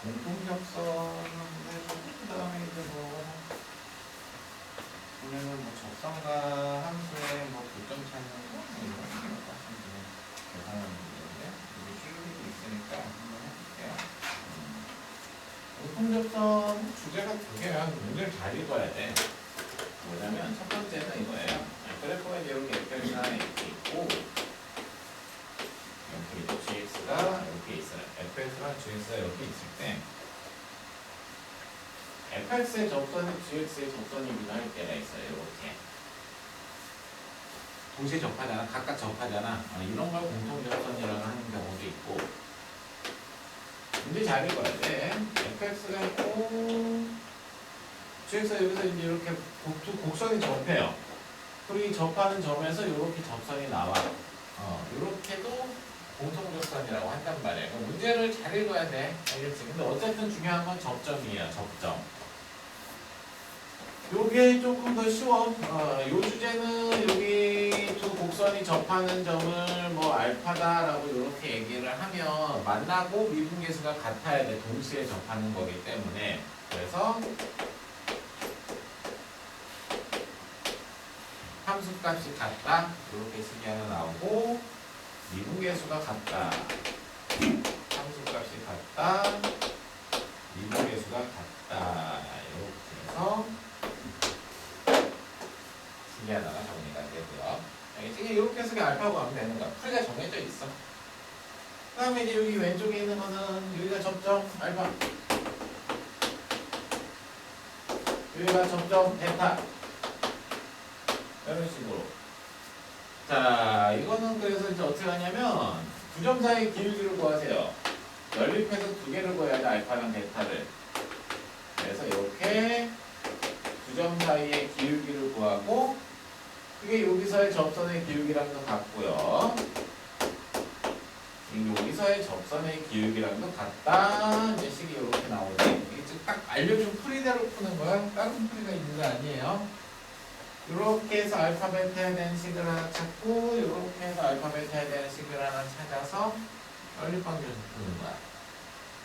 공통접선은 해주고 그 다음에 이제 뭐 보면은 뭐 접선과 함수의 뭐 교점 찾는 거 이런 거 계산하는 문제인데 이게 쭉 있으니까 한번 해볼게요. 공통접선 주제가 두 개야. 문제를 잘 읽어야 돼. 뭐냐면 첫 번째는 이거예요. 그래프가 이렇게 fx가 이렇게 있고 이렇게 gx가 이렇게 있어요. fx랑 gx가 이렇게 있을 때 fx의 접선이 gx의 접선이기도 할 때가 있어요. 이렇게 동시에 접하잖아. 각각 접하잖아. 이런 걸 공통접선이라고 하는 경우도 있고 문제 잘 읽어야 돼. fx가 있고 gx가 여기서 이제 이렇게 두 곡선이 접해요. 그리고 이 접하는 점에서 이렇게 접선이 나와. 이렇게도 공통접선이라고 한단 말이에요. 그러니까 문제를 잘 읽어야 돼. 알겠지? 근데 어쨌든 중요한 건 접점이에요. 접점. 요게 조금 더 쉬워. 요 주제는 여기 두 곡선이 접하는 점을 뭐 알파다라고 이렇게 얘기를 하면 만나고 미분계수가 같아야 돼. 동시에 접하는 거기 때문에. 그래서 함수값이 같다. 이렇게 식이 하나 나오고 미분계수가 같다. 함수값이 같다. 미분계수가 같다. 이렇게 해서 식이 하나가 정리가 되고요. 알겠지? 이렇게 해서 알파고 하면 되는 거야. 풀이가 정해져 있어. 그 다음에 이제 여기 왼쪽에 있는 거는 여기가 접점 알파. 여기가 접점 베타. 이런 식으로. 자, 이거는 그래서 이제 어떻게 하냐면 두 점 사이의 기울기를 구하세요. 연립해서 두 개를 구해야 돼, 알파랑 베타를. 그래서 이렇게 두 점 사이의 기울기를 구하고 그게 여기서의 접선의 기울기랑도 같고요. 여기서의 접선의 기울기랑도 같다. 이제 식이 이렇게 나오네. 이게 딱 알려준 풀이대로 푸는 거야. 다른 풀이가 있는 거 아니에요. 이렇게 해서 알파 베타에 대한 식을 하나 찾고 이렇게 해서 알파 베타에 대한 식을 하나 찾아서 연립관계를 푸는 거야.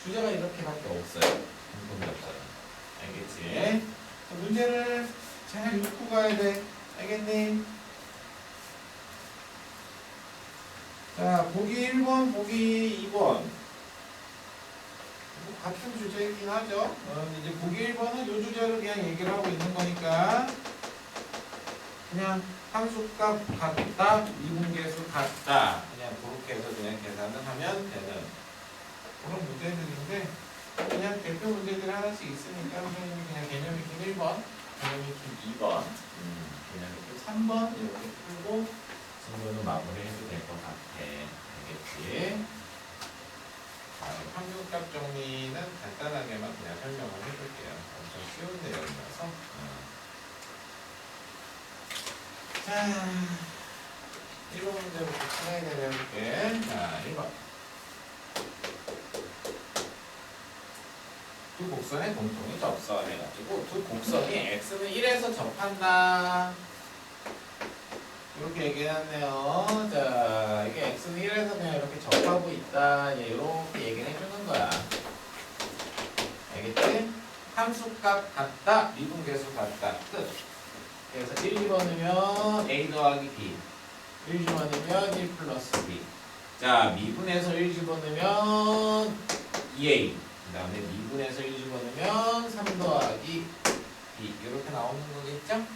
주제가 이렇게밖에 없어요. 공통접선은. 알겠지? 문제를 잘 읽고 가야 돼. 알겠니? 자, 보기 1번, 보기 2번. 같은 주제이긴 하죠. 이제 보기 1번은 이 주제를 그냥 얘기를 하고 있는 거니까 그냥 함수값 같다, 미분계수 같다. 그냥 그렇게 해서 그냥 계산을 하면 되는 그런 문제들인데 그냥 대표 문제들이 하나씩 있으니까 선생님이 그냥 개념 익힘 1번, 개념 익힘 2번, 개념 익힘 3번 이렇게 풀고 진도는 마무리해도 될 것 같아. 알겠지? 평균값 정리는 간단하게만 그냥 설명을 해볼게요. 엄청 쉬운 내용이라서. 자, 1번 문제부터 슬라이드를 해볼게. 자, 1번. 두 곡선의 공통이 접선해가지고 두 곡선이 x는 1에서 접한다. 이렇게 얘기해놨네요. 자, 이게 x는 1에서 그냥 이렇게 접하고 있다. 이렇게 얘기를 해주는 거야. 알겠지? 함수값 같다, 미분계수 같다. 끝. 그래서 1, 2번이면 a 더하기 b, 1 집어넣으면 1 플러스 b. 자, 미분에서 1 집어넣으면 2a. 그 다음에 미분에서 1 집어넣으면 3 더하기 b. 이렇게 나오는 거겠죠?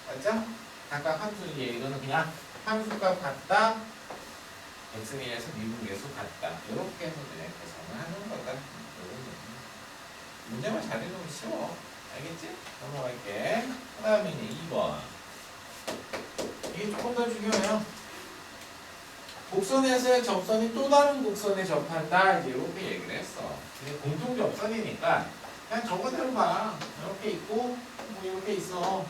맞죠? 각각 함수지. 이거는 그냥 함수값 같다, x는 1에서 미분계수 같다. 이렇게 해서 그냥 계산을 하는 거다. 문제만 잘 읽으면 쉬워. 알겠지? 넘어갈게. 그 다음에 이제 2번. 이게 조금 더 중요해요. 곡선에서의 접선이 또 다른 곡선에 접한다. 이제 이렇게 얘기를 했어. 근데 공통 접선이니까 그냥 저거대로 봐. 이렇게 있고, 뭐 이렇게 있어.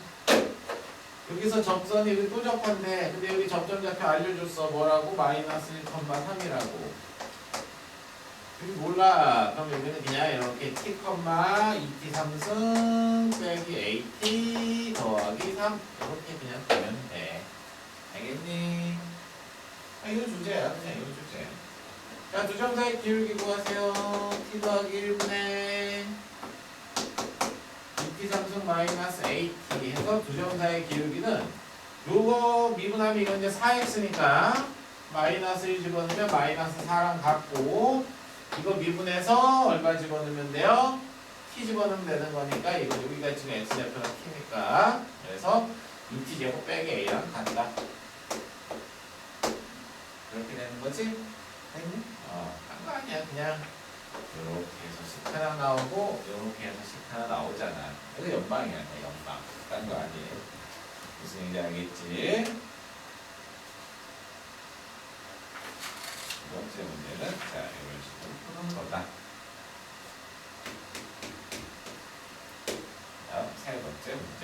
여기서 접선이 여기 또 접한대. 근데 여기 접점좌표 알려줬어. 뭐라고? 마이너스 1,3이라고. 여기 몰라. 그럼 여기는 그냥 이렇게 t, 2t 3승 빼기 at 더하기 3 이렇게 그냥 되면 돼. 알겠니? 이거 주제야. 그냥 이거 주제. 자, 두 점 사이 기울기 구하세요. t 더하기 1분의 마이너스 AT 해서 두 점 사이의 기울기는 요거 미분하면 이건 이제 4x니까 마이너스 1 집어넣으면 마이너스 4랑 같고 이거 미분해서 얼마 집어넣으면 돼요? t 집어넣으면 되는 거니까 이거 여기가 지금 x좌표랑 t니까 그래서 2t 제곱 빼기 a랑 같다. 그렇게 되는 거지? 됐니? 딴 거 아니야. 그냥 이렇게 해서 식 하나 나오고 이렇게 해서 식 하나 나오잖아. 이거 연방이야. 연방. 딴 거 아니에요. 무슨 얘기인지 알겠지? 두 번째 문제는 자 이런 식으로 푸는 거다. 다음 세 번째 문제.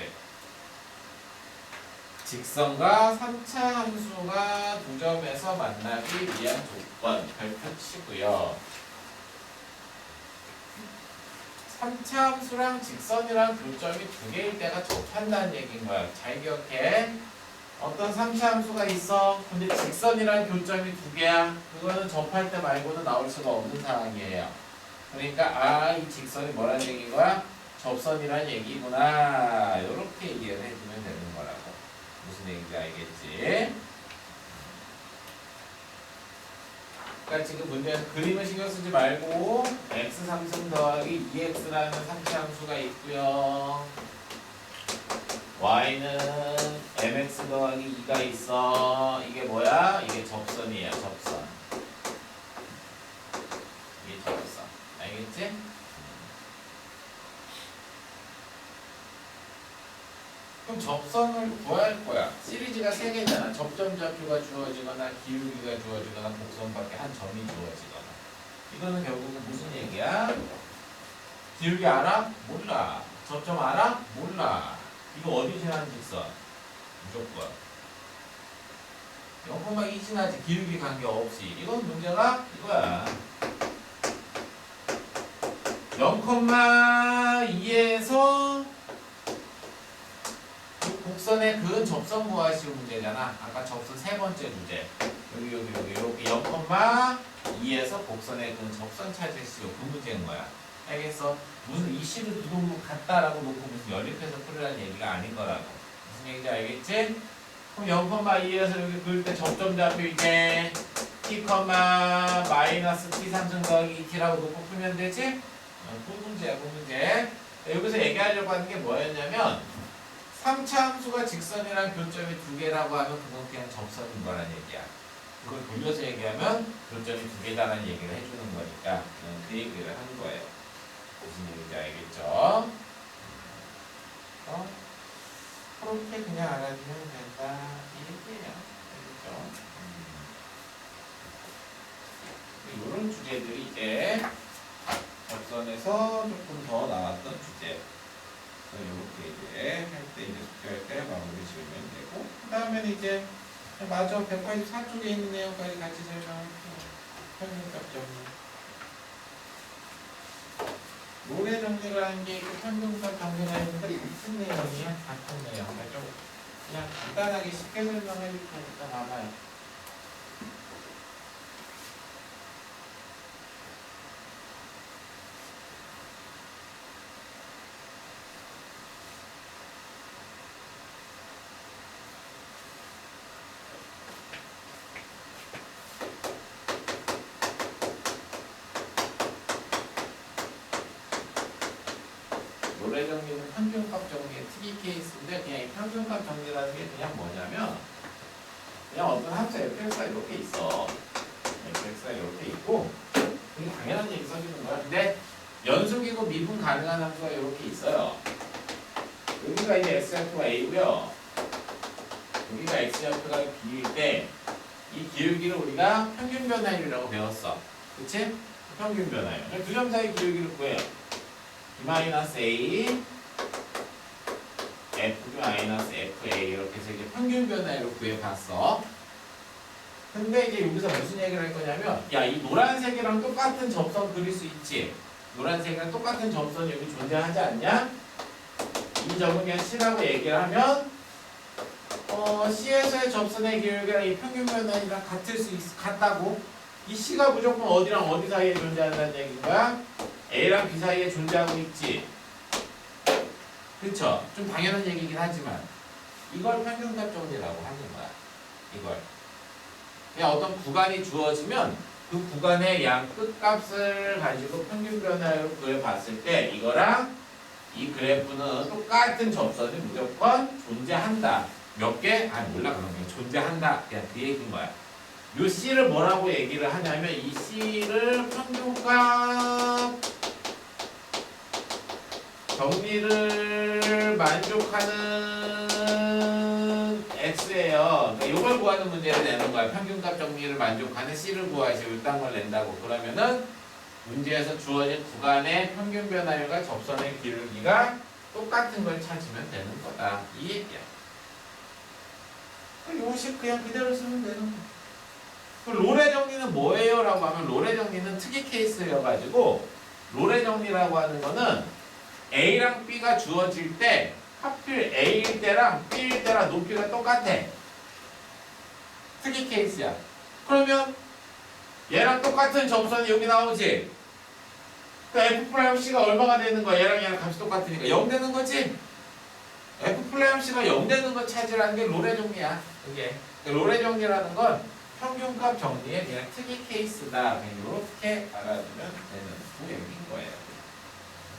직선과 3차 함수가 두 점에서 만나기 위한 조건 별표 치고요. 3차 함수랑 직선이랑 교점이 두 개일 때가 접한다는 얘기인 거야. 잘 기억해. 어떤 3차 함수가 있어. 근데 직선이랑 교점이 두 개야. 그거는 접할 때 말고는 나올 수가 없는 상황이에요. 그러니까 이 직선이 뭐라는 얘기인 거야? 접선이란 얘기구나. 이렇게 얘기를 해주면 되는 거라고. 무슨 얘기인지 알겠지? 그러니까 지금 문제는 그림을 신경 쓰지 말고 x 3승 더하기 2x라는 3차 함수가 있고요. y는 mx 더하기 2가 있어. 이게 뭐야? 이게 접선이에요. 접선. 이게 접선. 알겠지? 그럼 접선을 구할 거야. 시리즈가 3개잖아. 접점좌표가 주어지거나 기울기가 주어지거나 곡선밖에 한 점이 주어지거나. 이거는 결국은 무슨 얘기야? 기울기 알아? 몰라. 접점 알아? 몰라. 이거 어디 지나는 직선? 무조건 0,2 지나지. 기울기 관계없이. 이건 문제가 이거야. 0,2에서 곡선의 근 접선 구하시오 문제잖아. 아까 접선 세 번째 주제. 여기 이렇게 0,2에서 곡선의 근 접선 찾으시오. 그 문제인 거야. 알겠어? 무슨 이 식을 두둑 같다라고 놓고 무슨 연립해서 풀으라는 얘기가 아닌 거라고. 무슨 얘기인지 알겠지? 그럼 0,2에서 여기 그을 때 접점좌표 이제 t, 마이너스 t 3승 더하기 2t라고 놓고 풀면 되지? 그 문제야, 그 문제. 여기서 얘기하려고 하는 게 뭐였냐면 3차 함수가 직선이랑 교점이 두 개라고 하면 그건 그냥 접선인 거란 얘기야. 그걸 돌려서 얘기하면 교점이 두 개다라는 얘기를 해주는 거니까 그 얘기를 하는 거예요. 무슨 얘기인지 알겠죠? 그렇게 그냥 알아주면 된다 이 얘기예요. 알겠죠? 이런 주제들이 이제 접선에서 조금 더 나왔던 주제. 이렇게 이제 할 때 이제 숙제할 때 마무리 지으면 되고, 그 다음에는 이제 맞아 184쪽에 있는 내용까지 같이 설명할게요. 평균값 정리. 노래 정리를 하는 게 그 평균값 정리가 있는데 같은 내용이야. 같은 내용. 좀 그냥 간단하게 쉽게 설명해 줄 테니까 봐봐요. 노래 정리는 평균값 정리의 특이 케이스인데 그냥 이 평균값 정리라는 게 그냥 뭐냐면 그냥 어떤 함수 fx가 이렇게 있어. fx가 이렇게 있고 되게 당연한 얘기 써주는 거야. 근데 연속이고 미분 가능한 함수가 이렇게 있어요. 여기가 이제 x좌표가 a고요. 여기가 x좌표가 b일 때 이 기울기를 우리가 평균 변화율이라고 배웠어. 그치? 평균 변화율. 두 점 사이 기울기를 구해요. b-a f-fa 이렇게 해서 이제 평균 변화율을 구해봤어. 근데 이제 여기서 무슨 얘기를 할 거냐면 야, 이 노란색이랑 똑같은 접선 그릴 수 있지? 노란색이랑 똑같은 접선이 여기 존재하지 않냐? 이 점은 그냥 C라고 얘기를 하면 C에서의 접선의 기울기랑 이 평균 변화율이랑 같다고? 이 C가 무조건 어디랑 어디 사이에 존재한다는 얘기인 거야? A랑 B 사이에 존재하고 있지. 그쵸? 좀 당연한 얘기긴 하지만 이걸 평균값 정리라고 하는 거야. 이걸. 그냥 어떤 구간이 주어지면 그 구간의 양 끝값을 가지고 평균 변화율을 그려봤을 때 이거랑 이 그래프는 똑같은 접선이 무조건 존재한다. 몇 개? 아 몰라 그런 게 존재한다. 그냥 그 얘기인 거야. 요 C를 뭐라고 얘기를 하냐면 이 C를 평균값 정리를 만족하는 X예요. 그러니까 이걸 구하는 문제를 내는 거야. 평균값 정리를 만족하는 C를 구하시오. 이딴 걸 낸다고. 그러면은 문제에서 주어진 구간의 평균 변화율과 접선의 기울기가 똑같은 걸 찾으면 되는 거다. 이 얘기야. 요식 그냥 그대로 쓰면 되는 거야. 그 롤의 정리는 뭐예요? 라고 하면 롤의 정리는 특이 케이스여가지고 롤의 정리라고 하는 거는 A랑 B가 주어질 때 하필 A일 때랑 B일 때랑 높이가 똑같아. 특이 케이스야. 그러면 얘랑 똑같은 점선이 여기 나오지? 그러니까 F'C가 얼마가 되는 거야? 얘랑 값이 똑같으니까 0 되는 거지? F'C가 0 되는 거 찾으라는 게 롤의 정리야. 이게 롤의 정리라는 건 평균값 정리의 그냥 특이 케이스다. 그냥 이렇게 알아두면 되는 그 얘기인 거예요.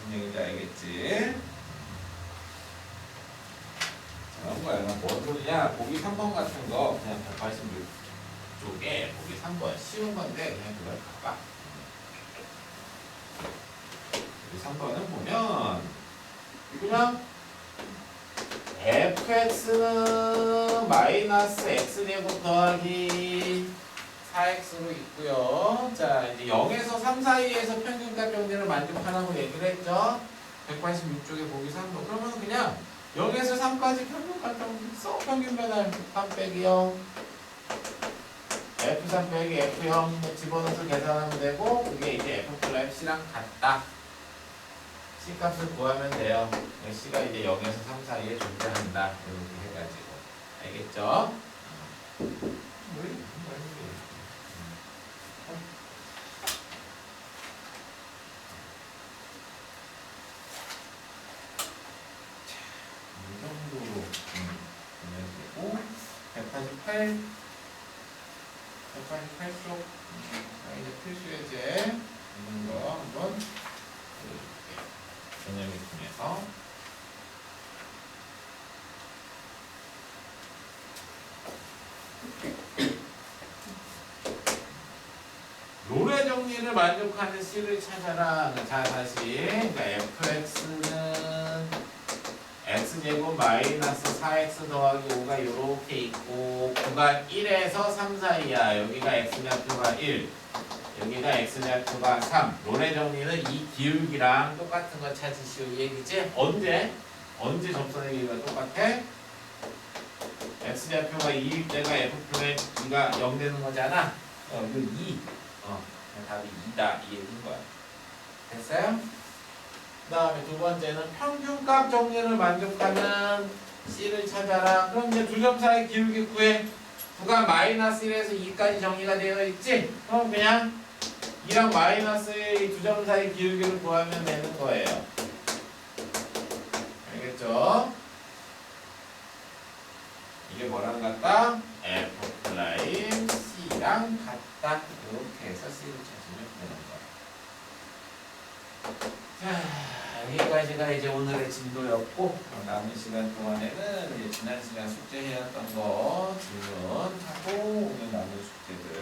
무슨 얘기인지 알겠지? 그런 거야. 뭔 소리냐? 보기 3번 같은 거 그냥 186쪽에 보기 3번 쉬운 건데 그냥 그걸 봐봐. 보기 3번은 보면 그냥 fx는 마이너스 x제곱 더하기 4x로 있고요. 자, 이제 0에서 3 사이에서 평균값 정리를 만족하라고 얘기를 했죠. 186쪽에 보기 3번. 그러면 그냥 0에서 3까지 평균값 정리 써. 평균 변화 3 빼기 0. F3 빼기 F0 집어넣어서 계산하면 되고 그게 이제 F+C랑 같다. C값을 구하면 돼요. C가 이제 0에서 3 사이에 존재한다. 이렇게 해가지고. 알겠죠? 이 정도로 보면 되고 188쪽 이제 필수 예제 있는 거 한번 보여줄게요. 전형을 통해서 롤의 정리를 만족하는 C를 찾아라. 자, 다시. 그러니까 fx는 x제곱 마이너스 4x 더하기 5가 이렇게 있고 구간 1에서 3 사이야. 여기가 x좌표가 1, 여기가 x좌표가 3. 롤의 정리는 이 기울기랑 똑같은 거 찾으시오. 이 얘기지? 언제 접선의 길이가 똑같아? x좌표가 2일 때가 f표의 2가 0 되는 거잖아. 이거 2. 답이 2다. 이 얘기인 거야. 됐어요? 그 다음에 두 번째는 평균값 정리를 만족하는 C를 찾아라. 그럼 이제 두 점 사이 기울기 구해. 구간 마이너스 1에서 2까지 정리가 되어 있지? 그럼 그냥 2랑 마이너스 1 두 점 사이 기울기를 구하면 되는 거예요. 알겠죠? 이게 뭐랑 같다? F'C랑 같다. 이렇게 해서 C를 찾으면 되는 거예요. 자, 여기까지가 이제 오늘의 진도였고 남은 시간 동안에는 이제 지난 시간 숙제해왔던 거 질문하고 오늘 남은 숙제들